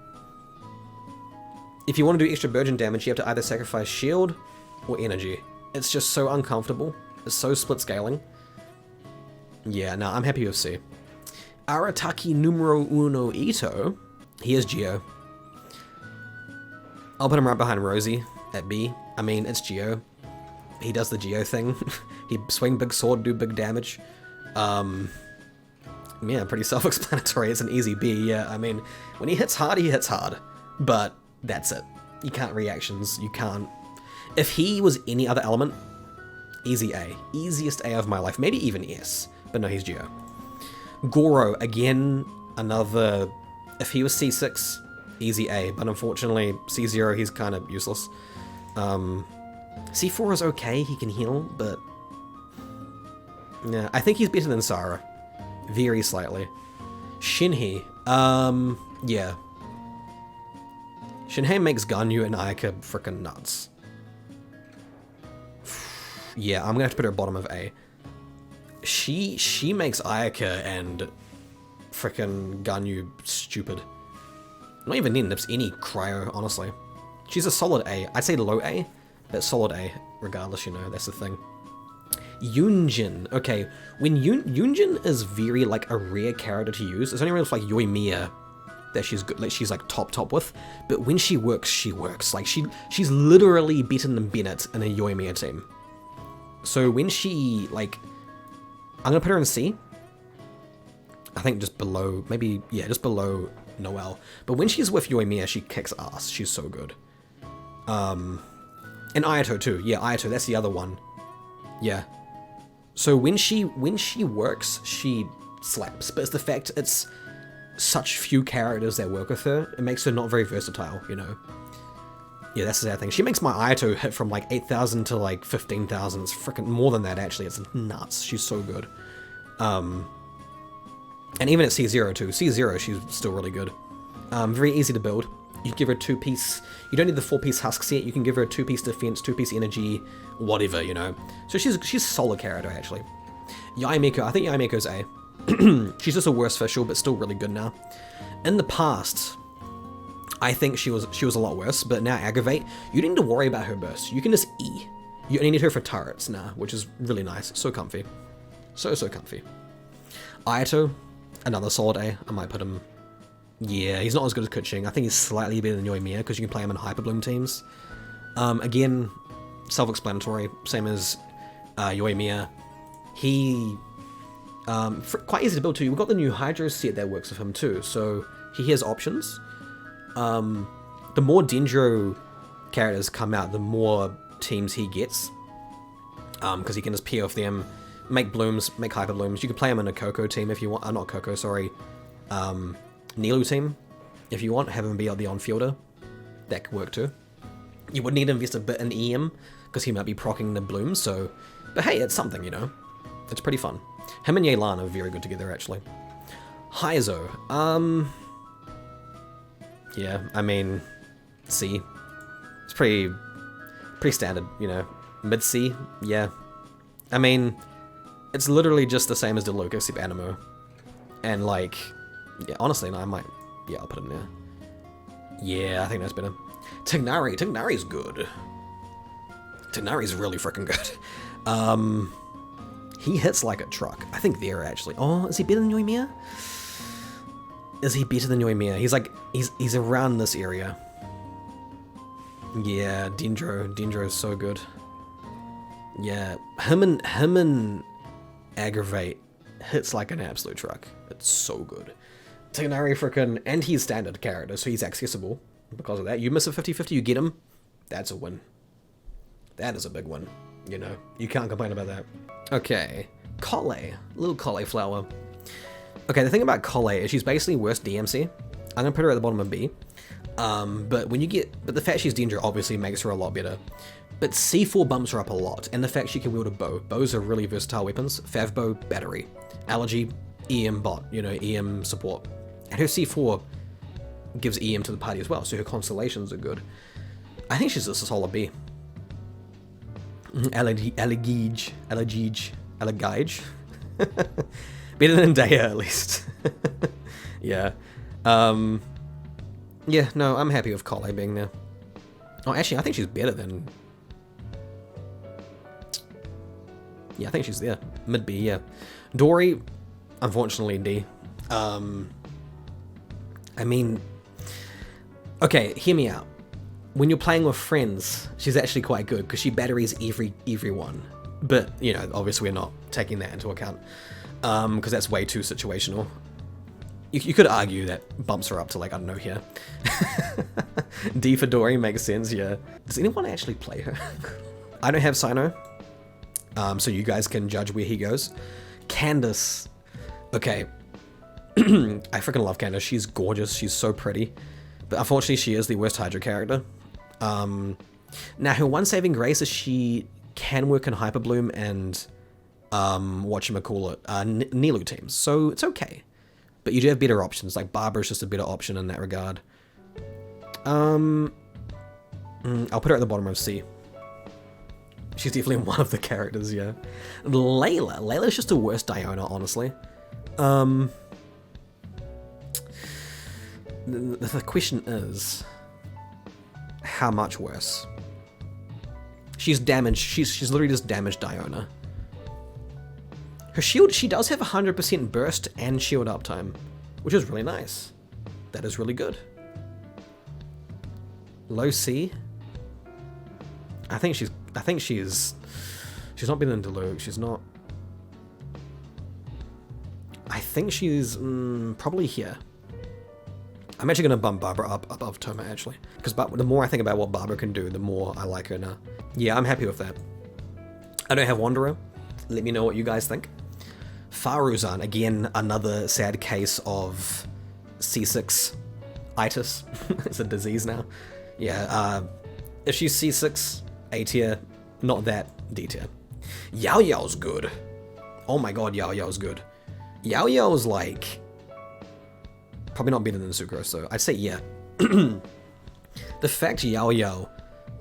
If you want to do extra burgeon damage, you have to either sacrifice shield or energy. It's just so uncomfortable. It's so split scaling. Yeah, no, I'm happy with C. Arataki numero uno Ito. He is Geo. I'll put him right behind Rosie at B. I mean, it's Geo. He does the Geo thing. He swing big sword, do big damage. Yeah, pretty self-explanatory. It's an easy B, yeah. I mean, when he hits hard, he hits hard. But that's it. You can't reactions, you can't... If he was any other element, easy A. Easiest A of my life. Maybe even S. But no, he's Geo. Goro, again, another... If he was C6, easy A. But unfortunately, C0, he's kind of useless. C4 is okay, he can heal, but... Yeah, I think he's better than Sarah. Very slightly. Shinhei, yeah. Shinhei makes Ganyu and Ayaka frickin' nuts. Yeah, I'm gonna have to put her bottom of A. She makes Ayaka and frickin' Ganyu stupid. Not even nips any cryo, honestly. She's a solid A. I'd say low A, but solid A, regardless, you know, that's the thing. Yunjin. Okay, when Yunjin is very, like, a rare character to use, it's only really like Yoimiya that she's good, like, she's, like, top with, but when she works, she works. Like, she's literally better than Bennett in a Yoimiya team. So when she, like, I'm gonna put her in C. I think just below, maybe, yeah, just below Noelle. But when she's with Yoimiya, she kicks ass. She's so good. And Ayato too. Yeah, Ayato, that's the other one. Yeah. So when she works, she slaps. But it's the fact it's such few characters that work with her, it makes her not very versatile, you know? Yeah, that's the sad thing. She makes my Ayato hit from like 8,000 to like 15,000. It's freaking more than that, actually. It's nuts. She's so good. And even at C0 too. C0, she's still really good. Very easy to build. You give her 2-piece... You don't need the 4-piece husk set. You can give her a 2-piece defense, 2-piece energy, whatever, you know. So she's a solid character, actually. Yaimiko, I think Yaimiko's A. She's just a worse official, but still really good now. In the past, I think she was a lot worse, but now Aggravate, you don't need to worry about her burst. You can just E. You only need her for turrets now, which is really nice. So comfy. So comfy. Ayato, another solid A. I might put him... Yeah, he's not as good as Kuching. I think he's slightly better than Yoimiya because you can play him in Hyper Bloom teams. Again, self-explanatory, same as Yoimiya. He... quite easy to build too. We've got the new Hydro set that works with him too, so he has options. The more Dendro characters come out, the more teams he gets. Because he can just pee off them, make blooms, make Hyper Blooms. You can play him in a Coco team if you want. Not Coco, sorry. Nilu team, if you want, have him be the on-fielder. That could work too. You would need to invest a bit in EM, because he might be proccing the blooms, so... But hey, it's something, you know? It's pretty fun. Him and Yelan are very good together, actually. Heizo, yeah, I mean... C. It's pretty standard, you know? Mid-C, yeah. I mean, it's literally just the same as DeLuca, except Animo. And, like... Yeah, honestly, no, I might... Yeah, I'll put him there. Yeah, I think that's better. Tignari's good. Tignari's really freaking good. He hits like a truck. I think there, actually. Oh, is he better than Yoimiya? Is he better than Yoimiya? He's like... He's around this area. Yeah, Dendro is so good. Yeah, him and Aggravate hits like an absolute truck. It's so good. Tignari frickin', and he's standard character, so he's accessible because of that. You miss a 50-50, you get him, that's a win. That is a big one, you know. You can't complain about that. Okay, Collei, little cauliflower. Okay, the thing about Collei is she's basically worse DMC. I'm gonna put her at the bottom of B. But the fact she's Dendro obviously makes her a lot better. But C4 bumps her up a lot, and the fact she can wield a bow. Bows are really versatile weapons. Fav bow, battery. Allergy, EM bot, you know, EM support. And her C4 gives EM to the party as well, so her constellations are good. I think she's just a solid B. Allegage. Better than Daya, at least. Yeah. Yeah, no, I'm happy with Kole being there. Oh, actually, I think she's better than... Yeah, I think she's there. Mid B, yeah. Dory, unfortunately, D. I mean... Okay, hear me out. When you're playing with friends, she's actually quite good, because she batteries everyone. But, you know, obviously we're not taking that into account, because that's way too situational. You could argue that bumps her up to, like, I don't know, here. D for Dory makes sense, yeah. Does anyone actually play her? I don't have Sino, so you guys can judge where he goes. Candace. Okay. I freaking love Candace. She's gorgeous. She's so pretty. But unfortunately, she is the worst Hydra character. Now, her one saving grace is she can work in Hyperbloom and, whatchamacallit, Nilu teams. So it's okay. But you do have better options, like Barbara's just a better option in that regard. I'll put her at the bottom of C. She's definitely one of the characters, yeah. Layla. Layla's just a worse Diona, honestly. The question is, how much worse? She's damaged. She's literally just damaged Diona. Her shield, she does have 100% burst and shield uptime, which is really nice. That is really good. Low C. I think she's not better than Deluxe. She's not. I think she's probably here. I'm actually going to bump Barbara up above Toma, actually. Because the more I think about what Barbara can do, the more I like her now. Yeah, I'm happy with that. I don't have Wanderer. Let me know what you guys think. Faruzan, again, another sad case of C6-itis. It's a disease now. Yeah, if she's C6, A tier, not that, D tier. Yao Yao's good. Oh my god, Yao Yao's good. Yao Yao's like... probably not better than Sucrose, so I'd say yeah. The fact Yao Yao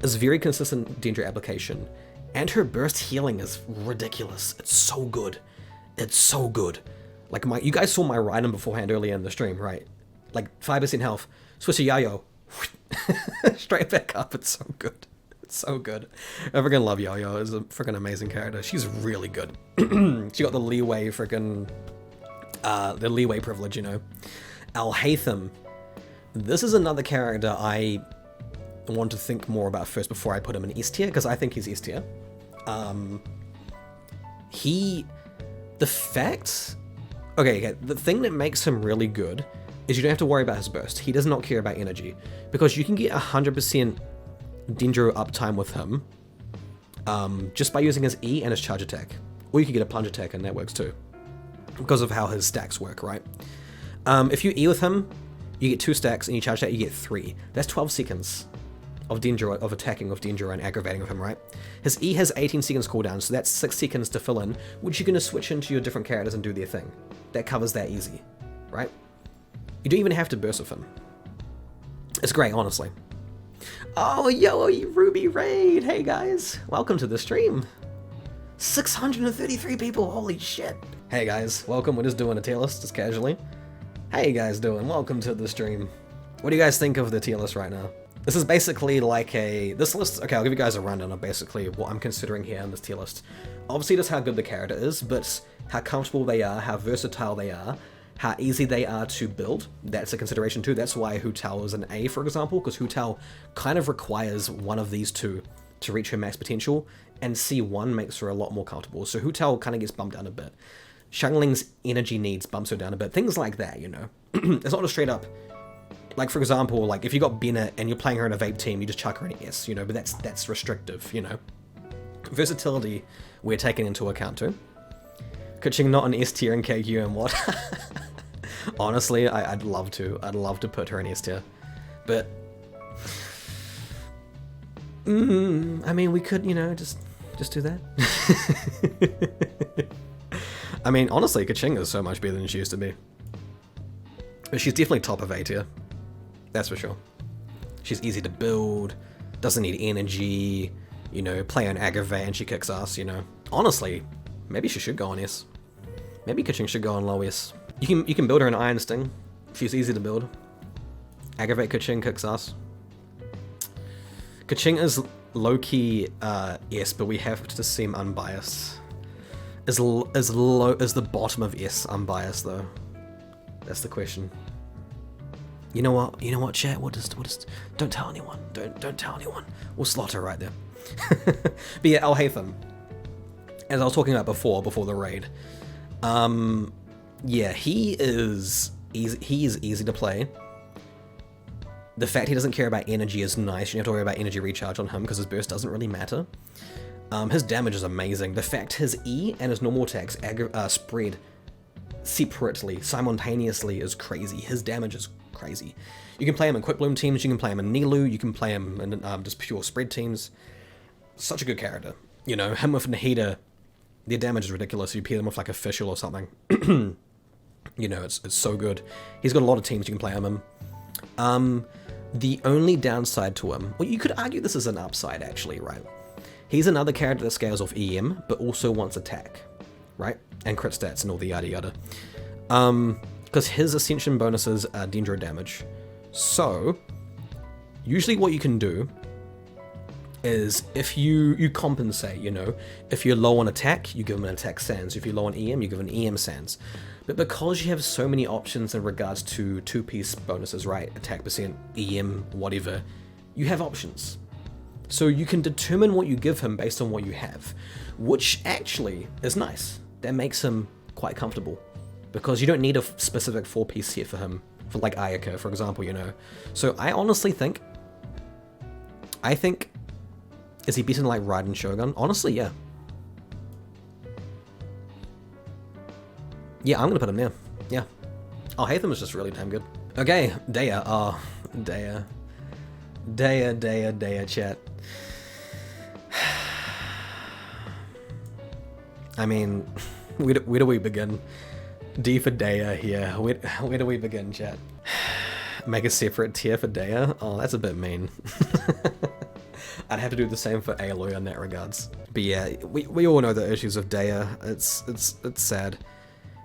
is very consistent Dendro application, and her burst healing is ridiculous. It's so good. It's so good. Like, you guys saw my Rhydon beforehand earlier in the stream, right? Like, 5% health. Switch to Yao Yao. Straight back up. It's so good. It's so good. I freaking love Yao Yao. It's a freaking amazing character. She's really good. She got the leeway freaking... the leeway privilege, you know. Al-Haytham. This is another character I want to think more about first before I put him in S tier, because I think he's S tier. The fact... Okay, the thing that makes him really good is you don't have to worry about his burst. He does not care about energy, because you can get 100% Dendro uptime with him just by using his E and his charge attack. Or you can get a plunge attack, and that works too, because of how his stacks work, right? If you E with him, you get 2 stacks, and you charge that, you get 3. That's 12 seconds of Dendro, of attacking with Dendro and aggravating with him, right? His E has 18 seconds cooldown, so that's 6 seconds to fill in, which you're going to switch into your different characters and do their thing. That covers that easy, right? You don't even have to burst with him. It's great, honestly. Oh, yo, Ruby Raid! Hey guys, welcome to the stream. 633 people, holy shit. Hey guys, welcome, we're just doing a tier list, just casually. How you guys doing? Welcome to the stream. What do you guys think of the tier list right now? This is basically like this list, okay, I'll give you guys a rundown of basically what I'm considering here in this tier list. Obviously just how good the character is, but how comfortable they are, how versatile they are, how easy they are to build. That's a consideration too. That's why Hu Tao is an A, for example, because Hu Tao kind of requires one of these two to reach her max potential, and C1 makes her a lot more comfortable. So Hu Tao kind of gets bumped down a bit. Xiangling's energy needs bumps her down a bit. Things like that, you know. It's not just straight up. Like, for example, like, if you got Bennett and you're playing her in a vape team, you just chuck her in S, you know, but that's restrictive, you know. Versatility, we're taking into account too. Kuching not an S tier in KQ and what? Honestly, I'd love to. I'd love to put her in S tier. But... I mean, we could, you know, just do that. I mean, honestly, Kuching is so much better than she used to be. But she's definitely top of A tier. That's for sure. She's easy to build, doesn't need energy, you know, play on aggravate and she kicks ass, you know. Honestly, maybe she should go on S. Maybe Kuching should go on low S. You can build her an Iron Sting, She's easy to build. Aggravate Keqing kicks ass. Keqing is low-key S, but we have to seem unbiased. Is the bottom of S unbiased though? That's the question. You know what? You know what, chat? We'll just don't tell anyone. Don't tell anyone. We'll slaughter right there. But yeah, Al Haytham, as I was talking about before the raid, yeah, he is easy to play. The fact he doesn't care about energy is nice. You don't have to worry about energy recharge on him because his burst doesn't really matter. His damage is amazing. The fact his E and his normal attacks spread separately, simultaneously is crazy. His damage is crazy. You can play him in Quick Bloom teams, you can play him in Nilu, you can play him in just pure spread teams. Such a good character. You know, him with Nahida, their damage is ridiculous. You pair them with like a Fischl or something. You know, it's so good. He's got a lot of teams you can play him in. The only downside to him, well, you could argue this is an upside actually, right? He's another character that scales off EM, but also wants attack, right? And crit stats and all the yada yada. Because his Ascension bonuses are Dendro damage. So, usually what you can do is if you compensate, you know, if you're low on attack, you give him an attack sans. If you're low on EM, you give an EM sans. But because you have so many options in regards to two-piece bonuses, right? Attack percent, EM, whatever, you have options. So you can determine what you give him based on what you have, which actually is nice. That makes him quite comfortable because you don't need a specific 4-piece set for him, for like Ayaka, for example, you know. So I honestly think, is he better than like Raiden Shogun? Honestly, yeah. Yeah, I'm gonna put him there. Yeah. Oh, Haytham is just really damn good. Okay, Daya. Oh, Daya. Daya, chat. I mean, where do we begin? D for Daya here. Where do we begin, chat? Make a separate tier for Daya? Oh, that's a bit mean. I'd have to do the same for Aloy in that regards. But yeah, we all know the issues of Daya. It's sad.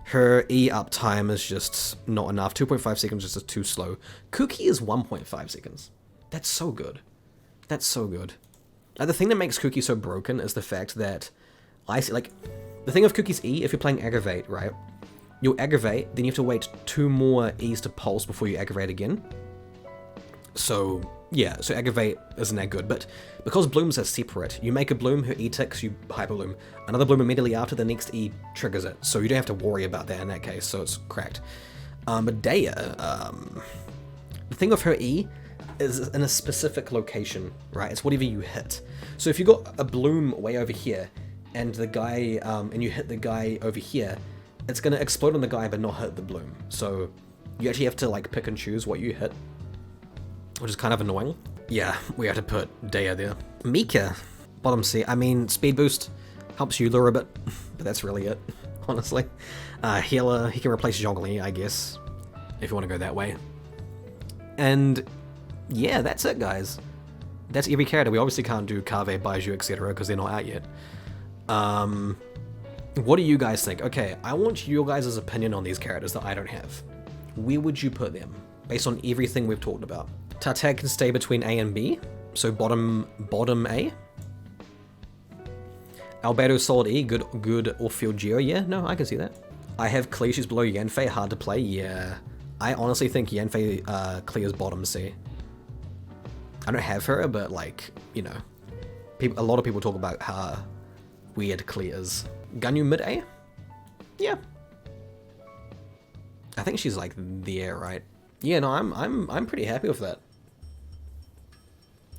Her E up time is just not enough. 2.5 seconds is just too slow. Kuki is 1.5 seconds. That's so good. That's so good. The thing that makes Kuki so broken is the fact that the thing of Kuki's E, if you're playing Aggravate, right? You'll aggravate, then you have to wait 2 more E's to pulse before you aggravate again. So yeah, so aggravate isn't that good, but because blooms are separate, you make a bloom, her E ticks, you hyper bloom. Another bloom immediately after, the next E triggers it, so you don't have to worry about that in that case, so it's cracked. But Daya, the thing of her E is in a specific location, right? It's whatever you hit. So if you got a bloom way over here, and the guy, and you hit the guy over here, it's gonna explode on the guy but not hit the bloom. So you actually have to like pick and choose what you hit, which is kind of annoying. Yeah, we have to put Daya there. Mika, bottom C. I mean, speed boost helps you lure a bit, but that's really it, honestly. Healer, he can replace Zhongli, I guess, if you want to go that way. And yeah, that's it, guys. That's every character. We obviously can't do Kave, Baiju, etc. because they're not out yet. What do you guys think? Okay, I want your guys' opinion on these characters that I don't have. Where would you put them, based on everything we've talked about? Tatag can stay between A and B, so bottom A. Albedo solid E, good or field Geo, yeah, no, I can see that. I have Klee, she's below Yanfei, hard to play, yeah. I honestly think Yanfei clears bottom C. I don't have her, but like, you know, a lot of people talk about how weird Klee is. Ganyu mid A? Yeah. I think she's like there, right? Yeah, no, I'm pretty happy with that.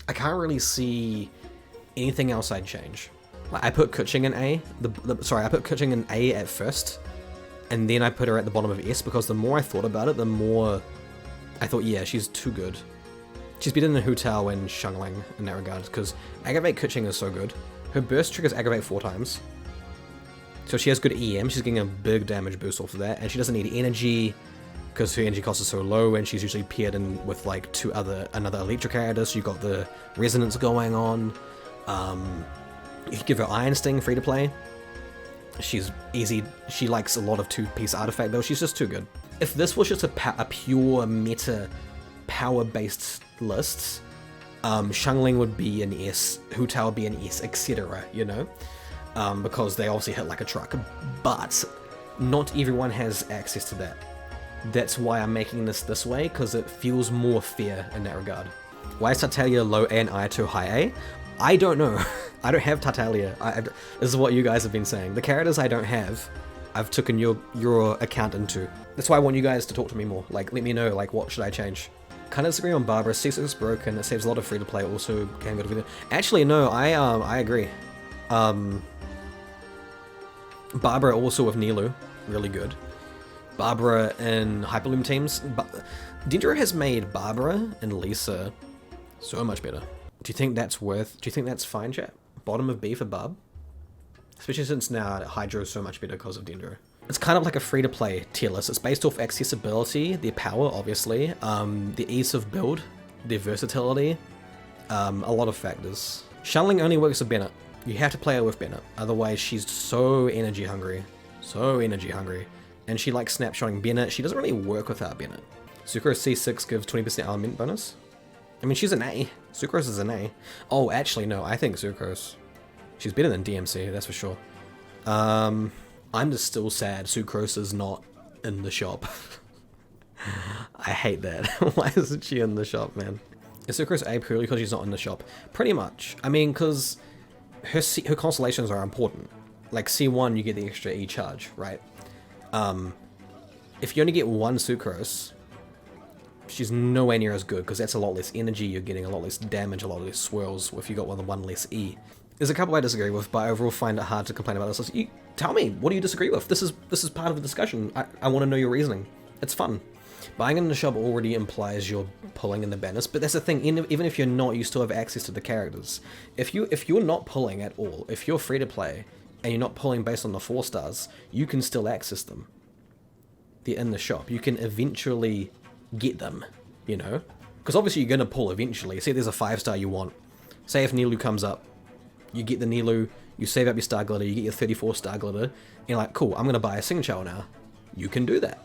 I can't really see anything else I'd change. Like, I put Keqing in A. I put Keqing in A at first, and then I put her at the bottom of S because the more I thought about it, the more I thought, yeah, she's too good. She's better than Hu Tao and Xiangling in that regard, because Aggravate Keqing is so good. Her burst triggers Aggravate 4 times. So she has good EM, she's getting a big damage boost off of that, and she doesn't need energy, because her energy cost is so low, and she's usually paired in with like another electric character, so you've got the resonance going on. You can give her Iron Sting free to play. She's easy, she likes a lot of 2-piece artifact though, she's just too good. if this was just a pure meta power-based list, Xiangling would be an S, Hu Tao would be an S, etc., you know? Because they obviously hit like a truck. But not everyone has access to that. That's why I'm making this way, because it feels more fair in that regard. Why is Tartaglia low A and Ayato high A? I don't know. I don't have Tartaglia. This is what you guys have been saying. The characters I don't have, I've taken your account into. That's why I want you guys to talk to me more. Like, let me know, like, what should I change? Kind of disagree on Barbara. C6 is broken. It saves a lot of free-to-play. Also, can go to video. Actually, no, I agree. Barbara also with Nilu, really good. Barbara in Hyperloom teams. Dendro has made Barbara and Lisa so much better. Do you think that's fine, chat? Bottom of B for Barb? Especially since now Hydro is so much better because of Dendro. It's kind of like a free-to-play tier list. It's based off accessibility, their power, obviously, the ease of build, their versatility, a lot of factors. Xiangling only works with Bennett. You have to play her with Bennett, otherwise she's so energy hungry. So energy hungry. And she likes snapshotting Bennett. She doesn't really work without Bennett. Sucrose C6 gives 20% element bonus. I mean, she's an A. Sucrose is an A. Oh, actually, no, I think Sucrose. She's better than DMC, that's for sure. I'm just still sad Sucrose is not in the shop. I hate that. Why isn't she in the shop, man? Is Sucrose A purely because she's not in the shop? Pretty much. I mean, because her constellations are important. Like C1, you get the extra E charge, right? If you only get one Sucrose, she's nowhere near as good, because that's a lot less energy, you're getting a lot less damage, a lot less swirls if you got one less E. There's a couple I disagree with, but I overall find it hard to complain about this. You tell me, what do you disagree with? This is part of the discussion. I want to know your reasoning. It's fun. Buying in the shop already implies you're pulling in the banners, but that's the thing, even if you're not, you still have access to the characters. If you're not pulling at all, if you're free to play, and you're not pulling based on the 4 stars, you can still access them. They're in the shop. You can eventually get them, you know? Because obviously you're going to pull eventually. Say there's a 5-star you want. Say if Nilu comes up, you get the Nilu, you save up your star glitter, you get your 34 star glitter, and you're like, cool, I'm going to buy a Singchao now. You can do that.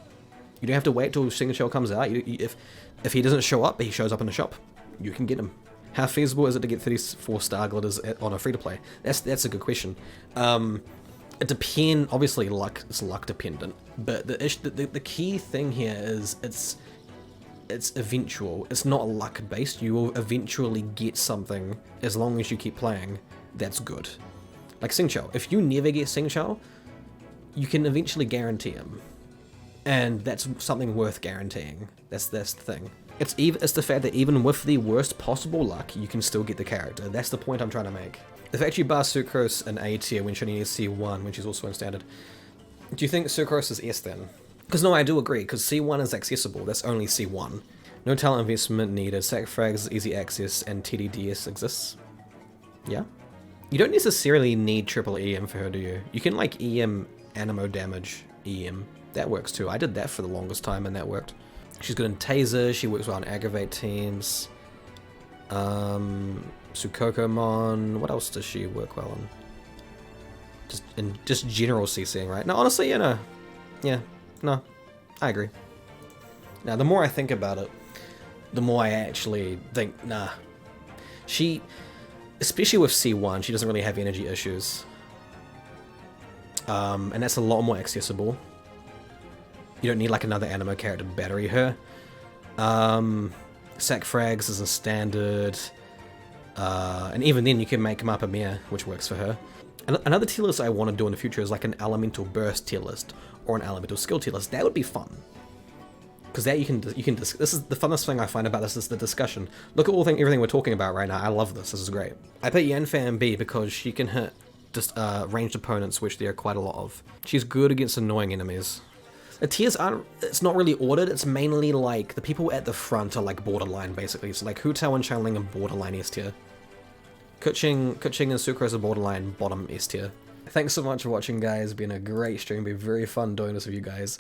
You don't have to wait till Singchao comes out. If he doesn't show up, but he shows up in the shop, you can get him. How feasible is it to get 34 star glitters on a free-to-play? That's a good question. It depends, obviously it's luck dependent, but the key thing here is it's eventual. It's not luck based. You will eventually get something as long as you keep playing. That's good. Like Singchao. If you never get Singchao, you can eventually guarantee him, and that's something worth guaranteeing. That's the thing. It's the fact that even with the worst possible luck, you can still get the character. That's the point I'm trying to make. The fact you bar Sucrose in A tier when she only needs C1 when she's also in standard. Do you think Sucrose is S then? Because no, I do agree, because C1 is accessible, that's only C1. No talent investment needed, sac frags, easy access, and TDDS exists. Yeah? You don't necessarily need triple EM for her, do you? You can like EM Animo damage EM. That works too. I did that for the longest time and that worked. She's good in Taser, she works well on aggravate teams. Sukokomon, what else does she work well on? Just general CCing, right? No, honestly, you know, yeah, no, I agree. Now, the more I think about it, the more I actually think, nah. She, especially with C1, she doesn't really have energy issues. And that's a lot more accessible. You don't need like another animo character to battery her. Sac frags is a standard. And even then you can make Mappa Mia, which works for her. Another tier list I want to do in the future is like an elemental burst tier list or an elemental skill tier list. That would be fun. Because that you can this is the funnest thing I find about this is the discussion. Look at everything we're talking about right now. I love this. This is great. I put Yanfei B because she can hit just ranged opponents, which there are quite a lot of. She's good against annoying enemies. The tiers aren't, it's not really ordered, it's mainly like, the people at the front are like borderline basically, so like Hu Tao and Xiangling are borderline S tier. Keqing and Sucrose are borderline bottom S tier. Thanks so much for watching, guys, it's been a great stream, been very fun doing this with you guys.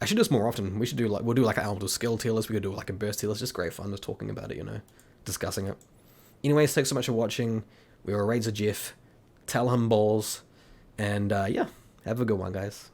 I should do this more often, we'll do like an elemental skill tier list, we could do like a burst tier list, just great fun just talking about it, you know, discussing it. Anyways, thanks so much for watching, we were Raids of Jeff, tell him balls, and yeah, have a good one, guys.